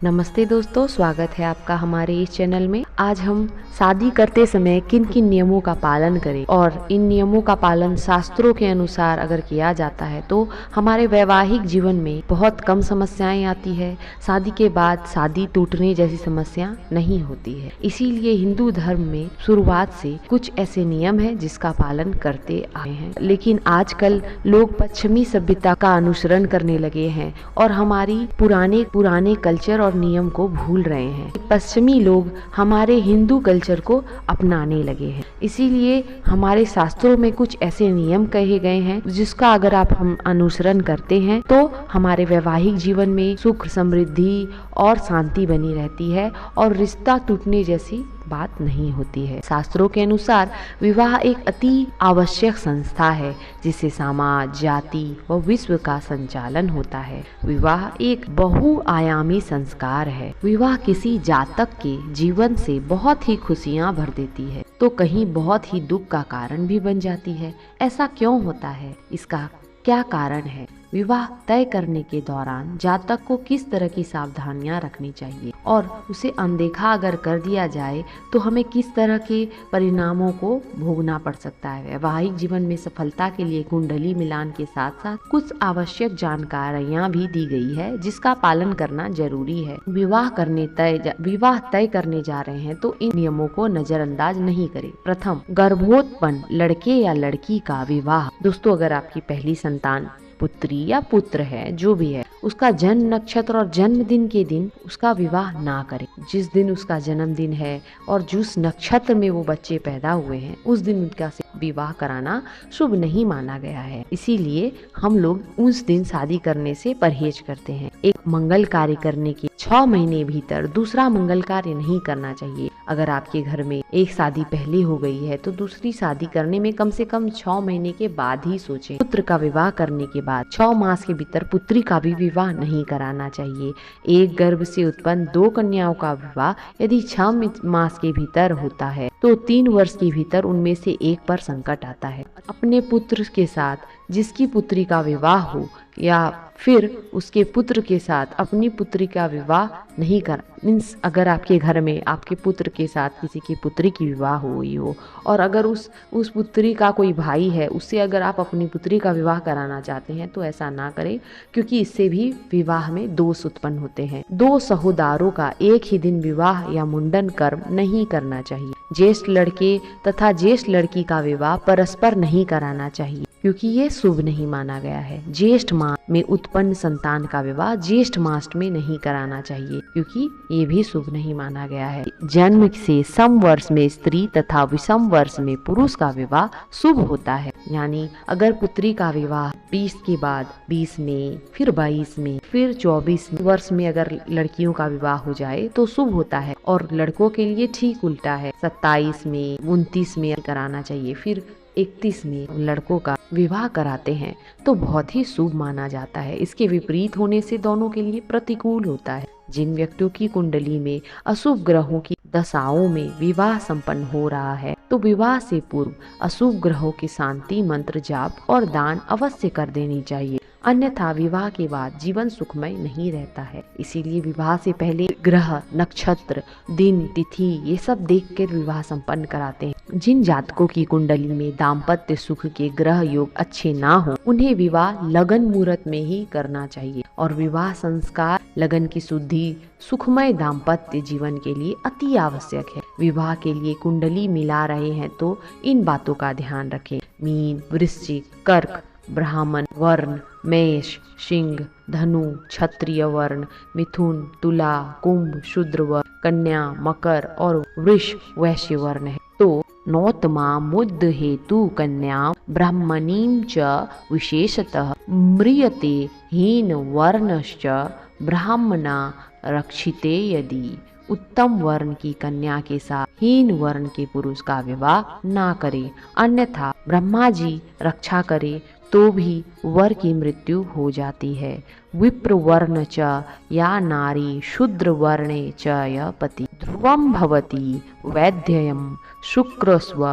नमस्ते दोस्तों, स्वागत है आपका हमारे इस चैनल में। आज हम शादी करते समय किन किन नियमों का पालन करें और इन नियमों का पालन शास्त्रों के अनुसार अगर किया जाता है तो हमारे वैवाहिक जीवन में बहुत कम समस्याएं आती है। शादी के बाद शादी टूटने जैसी समस्या नहीं होती है। इसीलिए हिंदू धर्म में शुरुआत से कुछ ऐसे नियम है जिसका पालन करते आए हैं, लेकिन आजकल लोग पश्चिमी सभ्यता का अनुसरण करने लगे हैं और हमारी पुराने कल्चर और नियम को भूल रहे हैं। पश्चिमी लोग हमारे हिंदू कल्चर को अपनाने लगे हैं। इसीलिए हमारे शास्त्रों में कुछ ऐसे नियम कहे गए हैं जिसका अगर हम अनुसरण करते हैं तो हमारे वैवाहिक जीवन में सुख, समृद्धि और शांति बनी रहती है और रिश्ता टूटने जैसी बात नहीं होती है। शास्त्रों के अनुसार विवाह एक अति आवश्यक संस्था है जिससे समाज, जाति व विश्व का संचालन होता है। विवाह एक बहुआयामी संस्कार है। विवाह किसी जातक के जीवन से बहुत ही खुशियां भर देती है तो कहीं बहुत ही दुख का कारण भी बन जाती है। ऐसा क्यों होता है? इसका क्या कारण है? विवाह तय करने के दौरान जातक को किस तरह की सावधानियां रखनी चाहिए और उसे अनदेखा अगर कर दिया जाए तो हमें किस तरह के परिणामों को भोगना पड़ सकता है। वैवाहिक जीवन में सफलता के लिए कुंडली मिलान के साथ साथ कुछ आवश्यक जानकारियां भी दी गई है जिसका पालन करना जरूरी है। विवाह तय करने जा रहे हैं तो इन नियमों को नजरअंदाज नहीं करें। प्रथम, गर्भोत्पन्न लड़के या लड़की का विवाह। दोस्तों, अगर आपकी पहली संतान पुत्री या पुत्र है, जो भी है, उसका जन्म नक्षत्र और जन्मदिन के दिन उसका विवाह ना करें। जिस दिन उसका जन्मदिन है और जिस नक्षत्र में वो बच्चे पैदा हुए हैं उस दिन उनका विवाह कराना शुभ नहीं माना गया है। इसीलिए हम लोग उस दिन शादी करने से परहेज करते हैं। एक मंगल कार्य करने के 6 महीने भीतर दूसरा मंगल कार्य नहीं करना चाहिए। अगर आपके घर में एक शादी पहले हो गई है तो दूसरी शादी करने में कम से कम 6 महीने के बाद ही सोचें। पुत्र का विवाह करने के बाद 6 मास के भीतर पुत्री का भी विवाह नहीं कराना चाहिए। एक गर्भ से उत्पन्न 2 कन्याओं का विवाह यदि 6 मास के भीतर होता है तो 3 वर्ष के भीतर उनमें से एक पर संकट आता है। अपने पुत्र के साथ जिसकी पुत्री का विवाह हो या फिर उसके पुत्र के साथ अपनी पुत्री का विवाह नहीं कर मीन्स अगर आपके घर में आपके पुत्र के साथ किसी की पुत्री की विवाह हुई हो और अगर उस पुत्री का कोई भाई है उससे अगर आप अपनी पुत्री का विवाह कराना चाहते हैं तो ऐसा ना करें, क्योंकि इससे भी विवाह में दोष उत्पन्न होते हैं। 2 सहोदरों का एक ही दिन विवाह या मुंडन कर्म नहीं करना चाहिए। ज्येष्ठ लड़के तथा ज्येष्ठ लड़की का विवाह परस्पर नहीं कराना चाहिए क्योंकि ये शुभ नहीं माना गया है। ज्येष्ठ मास में उत्पन्न संतान का विवाह ज्येष्ठ मास में नहीं कराना चाहिए क्योंकि ये भी शुभ नहीं माना गया है। जन्म से सम वर्ष में स्त्री तथा विषम वर्ष में पुरुष का विवाह शुभ होता है। यानी अगर पुत्री का विवाह 20 के बाद 20 में, फिर 22 में, फिर 24 वर्ष में अगर लड़कियों का विवाह हो जाए तो शुभ होता है और लड़कों के लिए ठीक उल्टा है। 27 में, 29 में कराना चाहिए, फिर 31 में लड़कों का विवाह कराते हैं तो बहुत ही शुभ माना जाता है। इसके विपरीत होने से दोनों के लिए प्रतिकूल होता है। जिन व्यक्तियों की कुंडली में अशुभ ग्रहों की दशाओं में विवाह संपन्न हो रहा है तो विवाह से पूर्व अशुभ ग्रहों के शांति मंत्र जाप और दान अवश्य कर देनी चाहिए, अन्यथा विवाह के बाद जीवन सुखमय नहीं रहता है। इसीलिए विवाह से पहले ग्रह, नक्षत्र, दिन, तिथि ये सब देखकर विवाह संपन्न कराते हैं। जिन जातकों की कुंडली में दाम्पत्य सुख के ग्रह योग अच्छे ना हो उन्हें विवाह लगन मुहूर्त में ही करना चाहिए और विवाह संस्कार लगन की शुद्धि सुखमय दाम्पत्य जीवन के लिए अति आवश्यक है। विवाह के लिए कुंडली मिला रहे हैं तो इन बातों का ध्यान रखें। मीन, वृश्चिक, कर्क, ब्राह्मण वर्ण, मेष, सिंह, धनु, क्षत्रिय वर्ण, मिथुन, तुला, कुंभ, शूद्र वर्ण, कन्या, मकर और वृष वैश्य वर्ण है। तो नौतमा मुद्द हेतु कन्या ब्राह्मणीं च विशेषतः म्रियते हीन वर्णश्च ब्राह्मणा रक्षिते। यदि उत्तम वर्ण की कन्या के साथ हीन वर्ण के पुरुष का विवाह ना करे, अन्यथा ब्रह्मा जी रक्षा करे तो भी वर की मृत्यु हो जाती है। विप्र वर्ण च या नारी शूद्र वर्णे च य पति ध्रुवम भवति वैध्ययम शुक्रस्व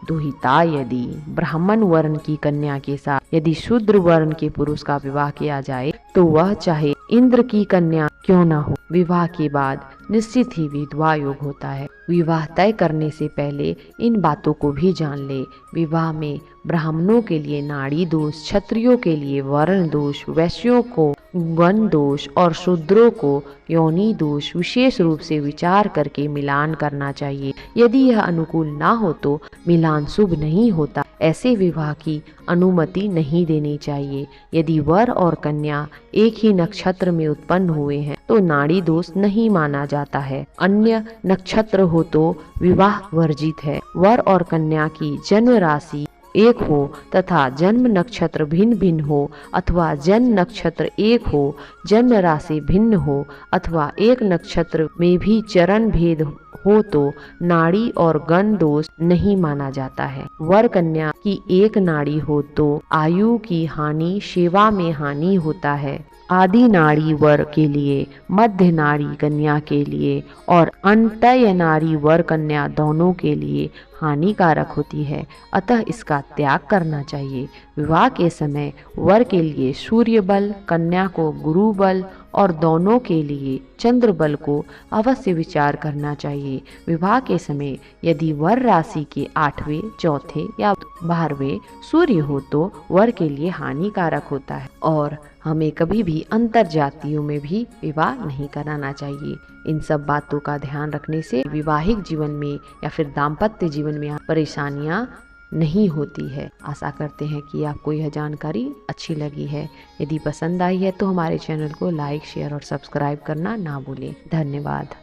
दुहिता। यदि ब्राह्मण वर्ण की कन्या के साथ यदि शूद्र वर्ण के पुरुष का विवाह किया जाए तो वह चाहे इंद्र की कन्या क्यों न हो, विवाह के बाद निश्चित ही विधवा योग होता है। विवाह तय करने से पहले इन बातों को भी जान ले। विवाह में ब्राह्मणों के लिए नाड़ी दोष, क्षत्रियों के लिए वर्ण दोष, वैश्यों को गण दोष और शूद्रों को योनि दोष विशेष रूप से विचार करके मिलान करना चाहिए। यदि यह अनुकूल ना हो तो मिलान शुभ नहीं होता। ऐसे विवाह की अनुमति नहीं देनी चाहिए। यदि वर और कन्या एक ही नक्षत्र में उत्पन्न हुए हैं तो नाड़ी दोष नहीं माना जाता है। अन्य नक्षत्र हो तो विवाह वर्जित है। वर और कन्या की जन्म राशि एक हो तथा जन्म नक्षत्र भिन्न भिन्न हो अथवा जन्म नक्षत्र एक हो, जन्म राशि भिन्न हो अथवा एक नक्षत्र में भी चरण भेद हो तो नाड़ी और गण दोष नहीं माना जाता है। वर कन्या की एक नाड़ी हो तो आयु की हानि, सेवा में हानि होता है। आदि नाड़ी वर के लिए, मध्य नाड़ी कन्या के लिए और अंतय नाड़ी वर कन्या दोनों के लिए हानिकारक होती है, अतः इसका त्याग करना चाहिए। विवाह के समय वर के लिए सूर्य बल, कन्या को गुरु बल और दोनों के लिए चंद्र बल को अवश्य विचार करना चाहिए। विवाह के समय यदि वर राशि के 8वें, 4थे या 12वें सूर्य हो तो वर के लिए हानिकारक होता है और हमें कभी भी अंतर जातियों में भी विवाह नहीं कराना चाहिए। इन सब बातों का ध्यान रखने से वैवाहिक जीवन में या फिर दाम्पत्य जीवन में परेशानियां नहीं होती है। आशा करते हैं कि आपको यह जानकारी अच्छी लगी है। यदि पसंद आई है तो हमारे चैनल को लाइक, शेयर और सब्सक्राइब करना ना भूलें। धन्यवाद।